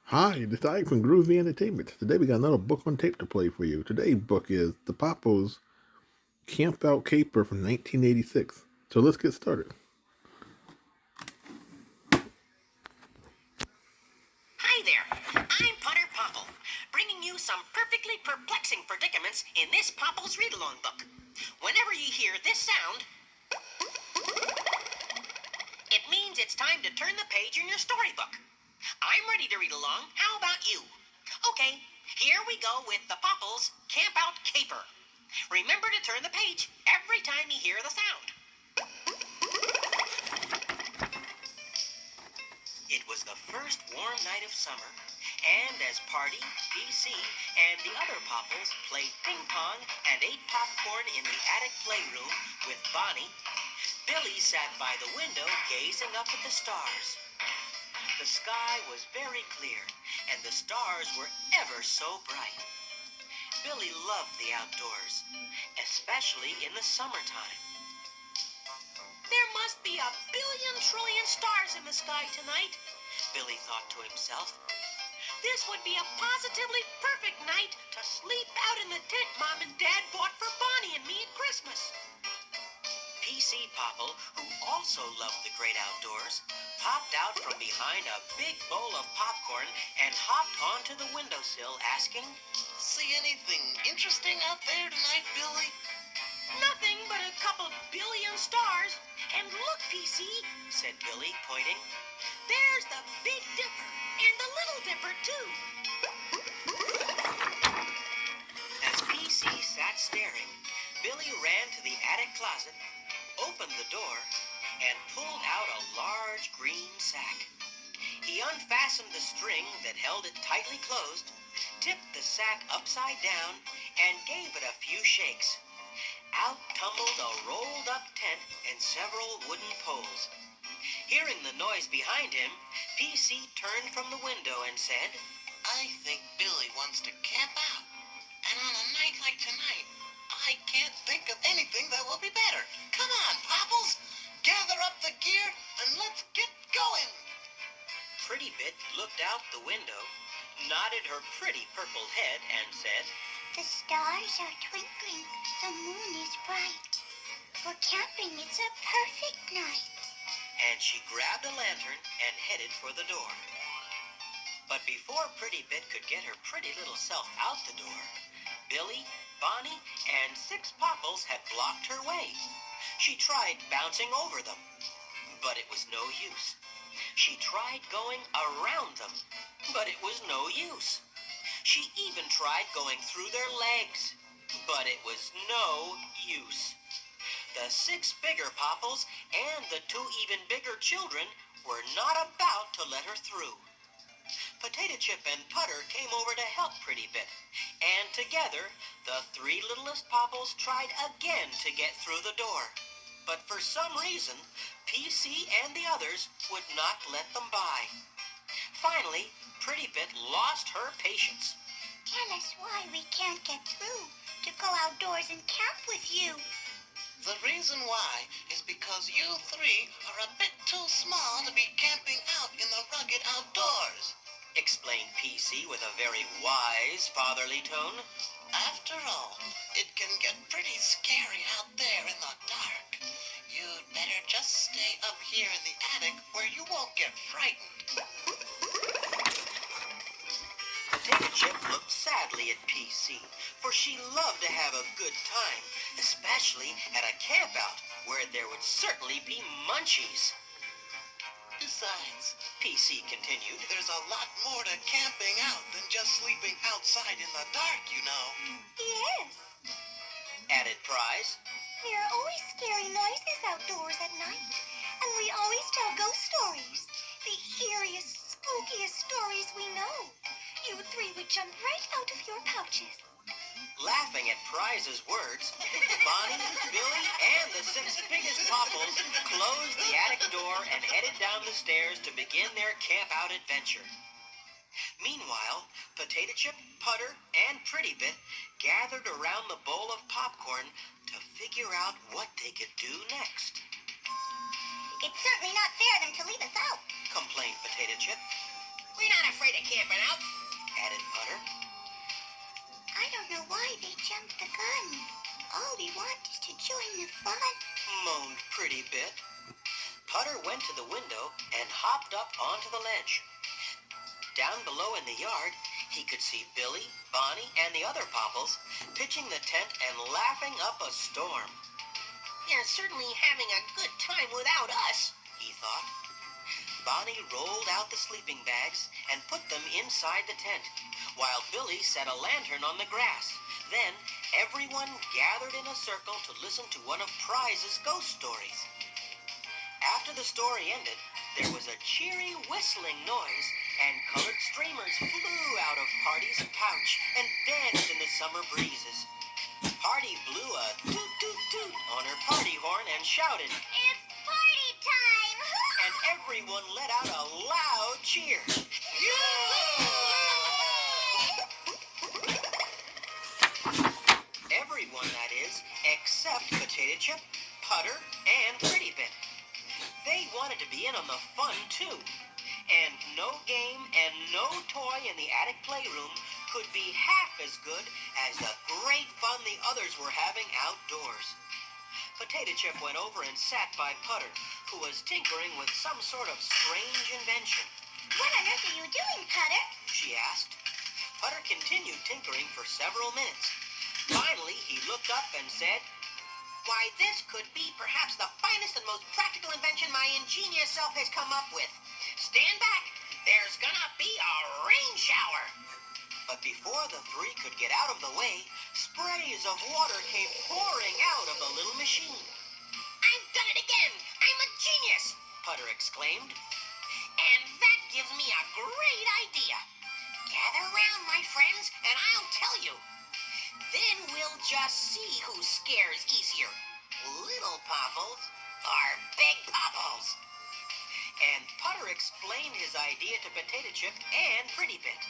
Hi, this is Ike from Groovy Entertainment. Today we got another book on tape to play for you. Today's book is The Popples Camp Out Caper from 1986. So let's get started. Hi there, I'm Potter Popple, bringing you some perfectly perplexing predicaments in this Popple's read-along book. Whenever you hear this sound, it means it's time to turn the page in your storybook. I'm ready to read along. How about you? Okay, here we go with the Popples Camp Out Caper. Remember to turn the page every time you hear the sound. It was the first warm night of summer, and as Party, PC, and the other Popples played ping pong and ate popcorn in the attic playroom with Bonnie, Billy sat by the window gazing up at the stars. The sky was very clear, and the stars were ever so bright. Billy loved the outdoors, especially in the summertime. There must be a billion trillion stars in the sky tonight, Billy thought to himself. This would be a positively perfect night to sleep out in the tent Mom and Dad bought for Bonnie and me at Christmas. PC Popple, who also loved the great outdoors, popped out from behind a big bowl of popcorn and hopped onto the windowsill asking, See anything interesting out there tonight, Billy? Nothing but a couple billion stars. And look, PC, said Billy, pointing. There's the Big Dipper and the Little Dipper, too. As PC sat staring, Billy ran to the attic closet, opened the door, and pulled out a large green sack. He unfastened the string that held it tightly closed, tipped the sack upside down, and gave it a few shakes. Out tumbled a rolled-up tent and several wooden poles. Hearing the noise behind him, PC turned from the window and said, I think Billy wants to camp out. And on a night like tonight, I can't think of anything that will be better. Come on, Popples! Gather up the gear and let's get going! Pretty Bit looked out the window, nodded her pretty purple head, and said, The stars are twinkling, the moon is bright. For camping, it's a perfect night. and she grabbed a lantern and headed for the door. But before Pretty Bit could get her pretty little self out the door, Billy, Bonnie, and 6 Popples had blocked her way. She tried bouncing over them, but it was no use. She tried going around them, but it was no use. She even tried going through their legs, but it was no use. The 6 bigger Popples and the 2 even bigger children were not about to let her through. Potato Chip and Putter came over to help Pretty Bit, and together the 3 littlest Popples tried again to get through the door. But for some reason, PC and the others would not let them by. Finally, Pretty Bit lost her patience. Tell us why we can't get through to go outdoors and camp with you. The reason why is because you 3 are a bit too small to be camping out in the rugged outdoors, explained PC with a very wise fatherly tone. After all, it can get pretty scary out there in the dark. You'd better just stay up here in the attic where you won't get frightened. Potato Chip looked sadly at PC, for she loved to have a good time, especially at a campout where there would certainly be munchies. Besides, PC continued, there's a lot more to camping out than just sleeping outside in the dark, you know. Yes, added Prize. there are always scary noises outdoors at night. And we always tell ghost stories. The eeriest, spookiest stories we know. You 3 would jump right out of your pouches. Laughing at Prize's words, Bonnie, Billy, and the 6 biggest Popples closed the attic door and headed down the stairs to begin their camp-out adventure. Meanwhile, Potato Chip, Putter, and Pretty Bit gathered around the bowl of popcorn to figure out what they could do next. It's certainly not fair of them to leave us out, complained Potato Chip. We're not afraid of camping out, added Putter. I don't know why they jumped the gun. All we want is to join the fun. Moaned Pretty Bit. Putter went to the window and hopped up onto the ledge. Down below in the yard, he could see Billy, Bonnie, and the other popples pitching the tent and laughing up a storm. You're certainly having a good time without us, He thought. Bonnie rolled out the sleeping bags and put them inside the tent, while Billy set a lantern on the grass. Then everyone gathered in a circle to listen to one of Prize's ghost stories. After the story ended, there was a cheery whistling noise, and colored streamers flew out of Party's pouch and danced in the summer breezes. Party blew a toot-toot-toot on her party horn and shouted, It's party time! and everyone let out a loud cheer. Everyone, that is, except Potato Chip, Putter, and Pretty Bit. They wanted to be in on the fun, too. And no game and no toy in the attic playroom could be half as good as the great fun the others were having outdoors. Potato Chip went over and sat by Putter, who was tinkering with some sort of strange invention. What on earth are you doing, Putter? She asked. Putter continued tinkering for several minutes. Finally, he looked up and said, Why, this could be perhaps the finest and most practical invention my ingenious self has come up with. Stand back. There's gonna be a rain shower. But before the three could get out of the way, sprays of water came pouring out of the little machine. I've done it again. I'm a genius, Putter exclaimed. and that gives me a great idea. Gather round, my friends, and I'll tell you. Then we'll just see who scares easier, little popples or big popples. And Putter explained his idea to Potato Chip and Pretty Bit.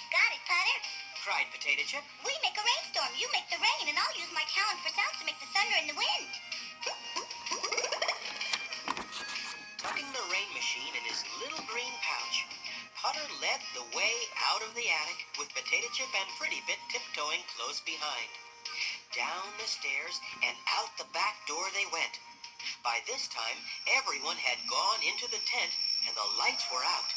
Got it, Putter. Cried Potato Chip. We make a rainstorm, you make the rain, and I'll use my talent for sound to make the thunder and the wind. Tucking the rain machine in his little green pouch, Putter led the way out of the attic with Potato Chip and Pretty Bit tiptoeing close behind. Down the stairs and out the back door they went. By this time, everyone had gone into the tent and the lights were out.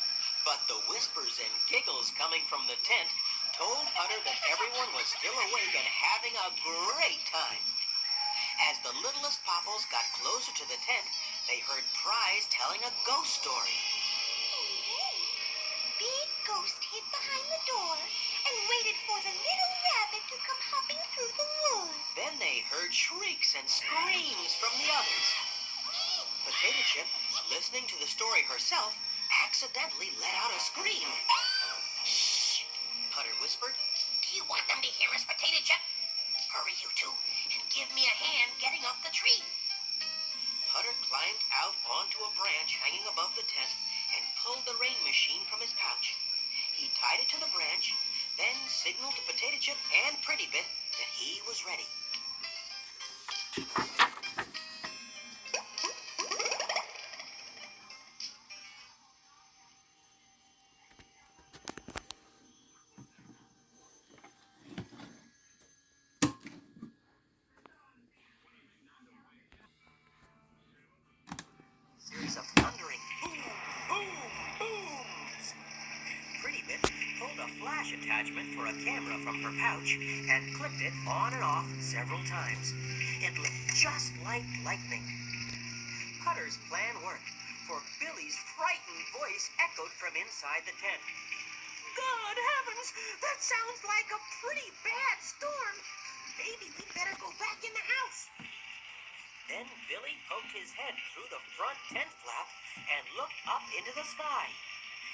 But the whispers and giggles coming from the tent told Putter that everyone was still awake and having a great time. As the littlest popples got closer to the tent, they heard Prize telling a ghost story. Big ghost hid behind the door and waited for the little rabbit to come hopping through the wood. Then they heard shrieks and screams from the others. Potato Chip, listening to the story herself, accidentally let out a scream. Shh, Putter whispered. do you want them to hear us, Potato Chip? Hurry, you two, and give me a hand getting up the tree. Putter climbed out onto a branch hanging above the tent and pulled the rain machine from his pouch. He tied it to the branch, then signaled to Potato Chip and Pretty Bit that he was ready. Series of thundering boom, boom, booms. Pretty Bit pulled a flash attachment for a camera from her pouch and clicked it on and off several times. It looked just like lightning. Putter's plan worked, for Billy's frightened voice echoed from inside the tent. Good heavens, that sounds like a pretty bad storm. Maybe we'd better go back in the house. Then Billy poked his head through the front tent flap and looked up into the sky.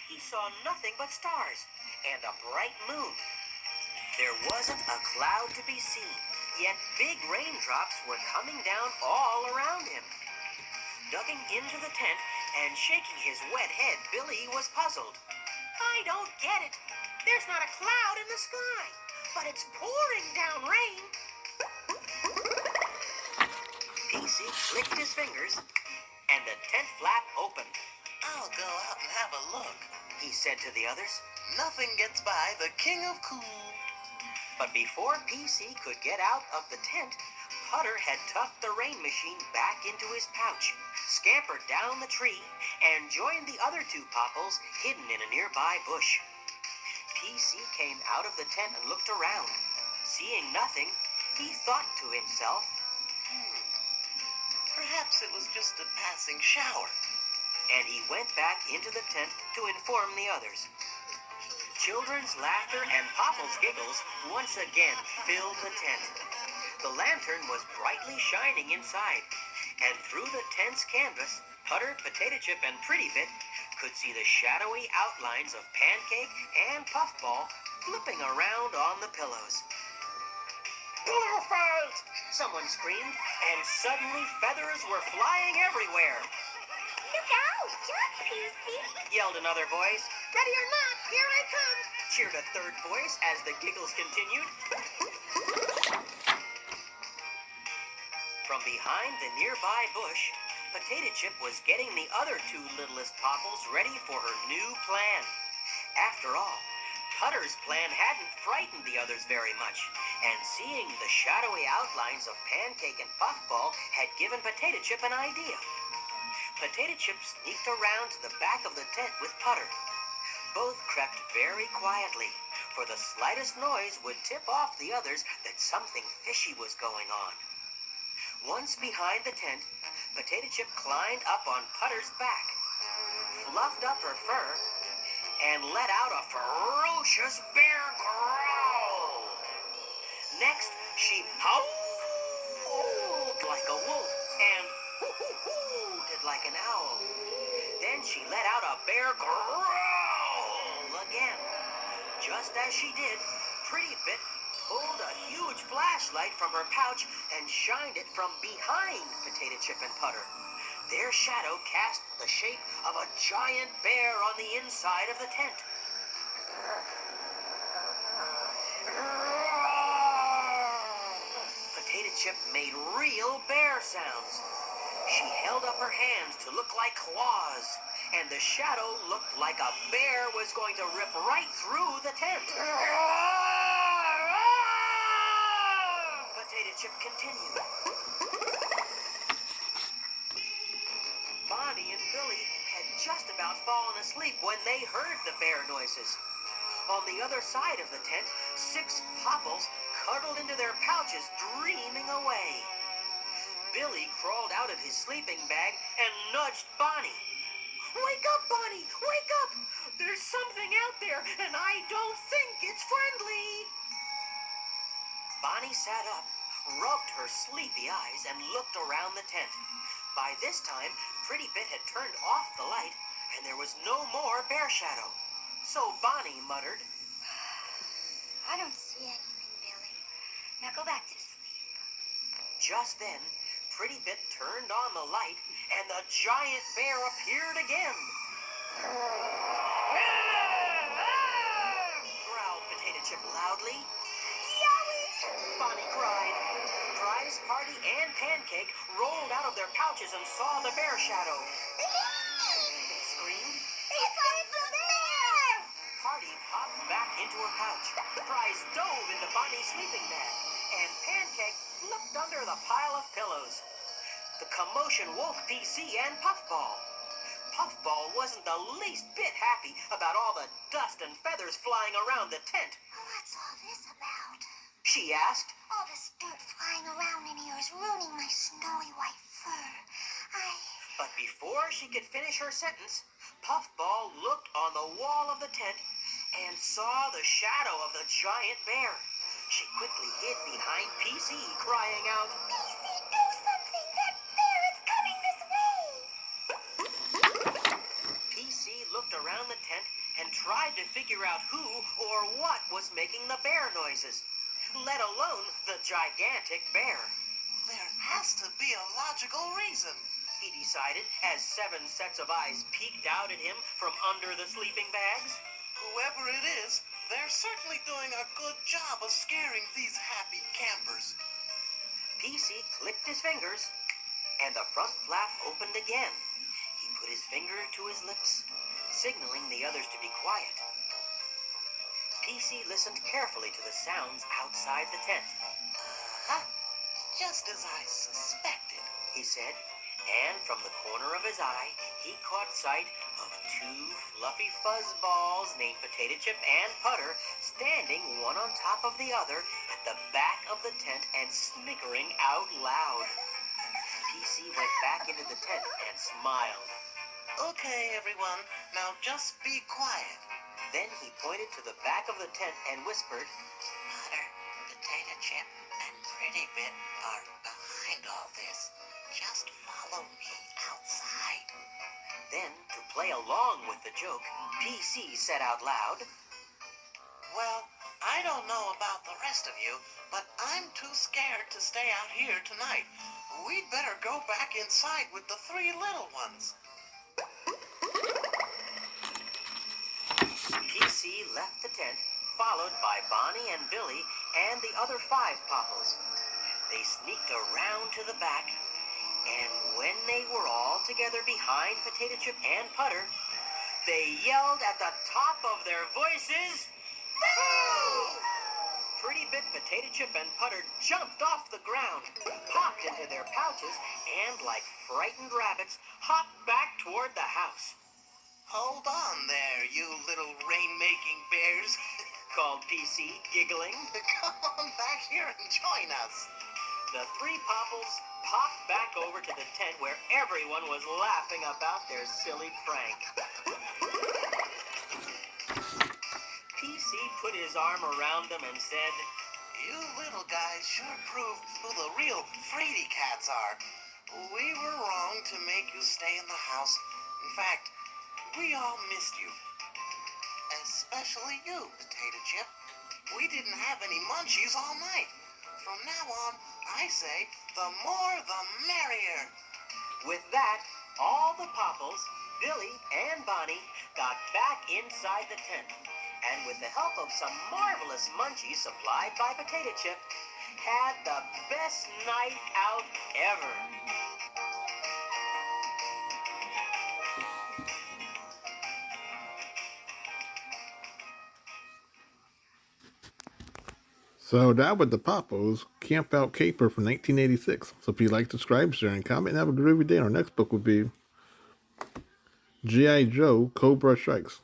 He saw nothing but stars and a bright moon. There wasn't a cloud to be seen, yet big raindrops were coming down all around him. Ducking into the tent and shaking his wet head, Billy was puzzled. I don't get it. There's not a cloud in the sky, but it's pouring down rain. Casey clicked his fingers, and the tent flap opened. I'll go out and have a look. he said to the others. Nothing gets by the king of cool. But before PC could get out of the tent, Putter had tucked the rain machine back into his pouch, scampered down the tree, and joined the other two popples hidden in a nearby bush. PC came out of the tent and looked around. Seeing nothing, he thought to himself, Perhaps it was just a passing shower. and he went back into the tent to inform the others. Children's laughter and Popples' giggles once again filled the tent. The lantern was brightly shining inside, and through the tent's canvas, Putter, Potato Chip, and Pretty Bit could see the shadowy outlines of Pancake and Puffball flipping around on the pillows. Pillow fight! Someone screamed, and suddenly feathers were flying everywhere. Look out! Jump, PC! Yelled another voice. Ready or not, here I come! Cheered a third voice as the giggles continued. From behind the nearby bush, Potato Chip was getting the other two littlest Popples ready for her new plan. After all, Putter's plan hadn't frightened the others very much, and seeing the shadowy outlines of Pancake and Puffball had given Potato Chip an idea. Potato Chip sneaked around to the back of the tent with Putter. Both crept very quietly, for the slightest noise would tip off the others that something fishy was going on. Once behind the tent, Potato Chip climbed up on Putter's back, fluffed up her fur, and let out a ferocious bear growl. Next, she howled like a wolf and hooted like an owl. Then she let out a bear growl again. Just as she did, Pretty Bit pulled a huge flashlight from her pouch and shined it from behind Potato Chip and Putter. Their shadow cast the shape of a giant bear on the inside of the tent. Potato Chip made real bear sounds. She held up her hands to look like claws, and the shadow looked like a bear was going to rip right through the tent. Potato Chip continued. Bonnie and Billy had just about fallen asleep when they heard the bear noises. On the other side of the tent, 6 Popples cuddled into their pouches, dreaming away. Billy crawled out of his sleeping bag and nudged Bonnie. Wake up, Bonnie! Wake up! There's something out there, and I don't think it's friendly. Bonnie sat up, rubbed her sleepy eyes, and looked around the tent. By this time, Pretty Bit had turned off the light, and there was no more bear shadow. So Bonnie muttered, I don't see anything, Billy. Now go back to sleep. Just then, Pretty Bit turned on the light, and the giant bear appeared again. Growled Potato Chip loudly. Yowie! Bonnie cried. Prize Party and Pancake rolled out of their pouches and saw the bear shadow. They screamed. It's the bear! Party popped back into her pouch. Prize dove into Bonnie's sleeping bag, and Pancake slipped under the pile of pillows. The commotion woke PC and Puffball. Puffball wasn't the least bit happy about all the dust and feathers flying around the tent. What's all this about? She asked. All this dirt flying around in here is ruining my snowy white fur. But before she could finish her sentence, Puffball looked on the wall of the tent and saw the shadow of the giant bear. She quickly hid behind PC, crying out, PC, do something! That bear is coming this way! PC looked around the tent and tried to figure out who or what was making the bear noises, let alone the gigantic bear. There has to be a logical reason, He decided as 7 sets of eyes peeked out at him from under the sleeping bags. Whoever it is, they're certainly doing a good job of scaring these happy campers. PC clicked his fingers, and the front flap opened again. He put his finger to his lips, signaling the others to be quiet. PC listened carefully to the sounds outside the tent. Uh-huh. Just as I suspected, He said, and from the corner of his eye, he caught sight of two fluffy fuzzballs named Potato Chip and Putter standing one on top of the other at the back of the tent and snickering out loud. PC went back into the tent and smiled. Okay, everyone, now just be quiet. Then he pointed to the back of the tent and whispered, Butter, Potato Chip, and Pretty Bit are behind all this. Just follow me outside. Then, to play along with the joke, PC said out loud, Well, I don't know about the rest of you, but I'm too scared to stay out here tonight. We'd better go back inside with the three little ones. PC left the tent, followed by Bonnie and Billy and the other 5 popples. They sneaked around to the back, and when they were all together behind Potato Chip and Putter, they yelled at the top of their voices, Boo! Pretty Bit, Potato Chip, and Putter jumped off the ground, popped into their pouches, and like frightened rabbits, hopped back toward the house. Hold on there, you little rain-making bears. Called PC, giggling. Come on back here and join us. The 3 popples popped back over to the tent where everyone was laughing about their silly prank. PC put his arm around them and said, You little guys sure proved who the real fraidy cats are. We were wrong to make you stay in the house. In fact, we all missed you. Especially you, Potato Chip. We didn't have any munchies all night. From now on, I say, the more the merrier. With that, all the popples, Billy and Bonnie, got back inside the tent. And with the help of some marvelous munchies supplied by Potato Chip, had the best night out ever. So that was the Popples Camp Out Caper from 1986. So if you like, subscribe, share, and comment, and have a groovy day. Our next book will be G.I. Joe Cobra Strikes.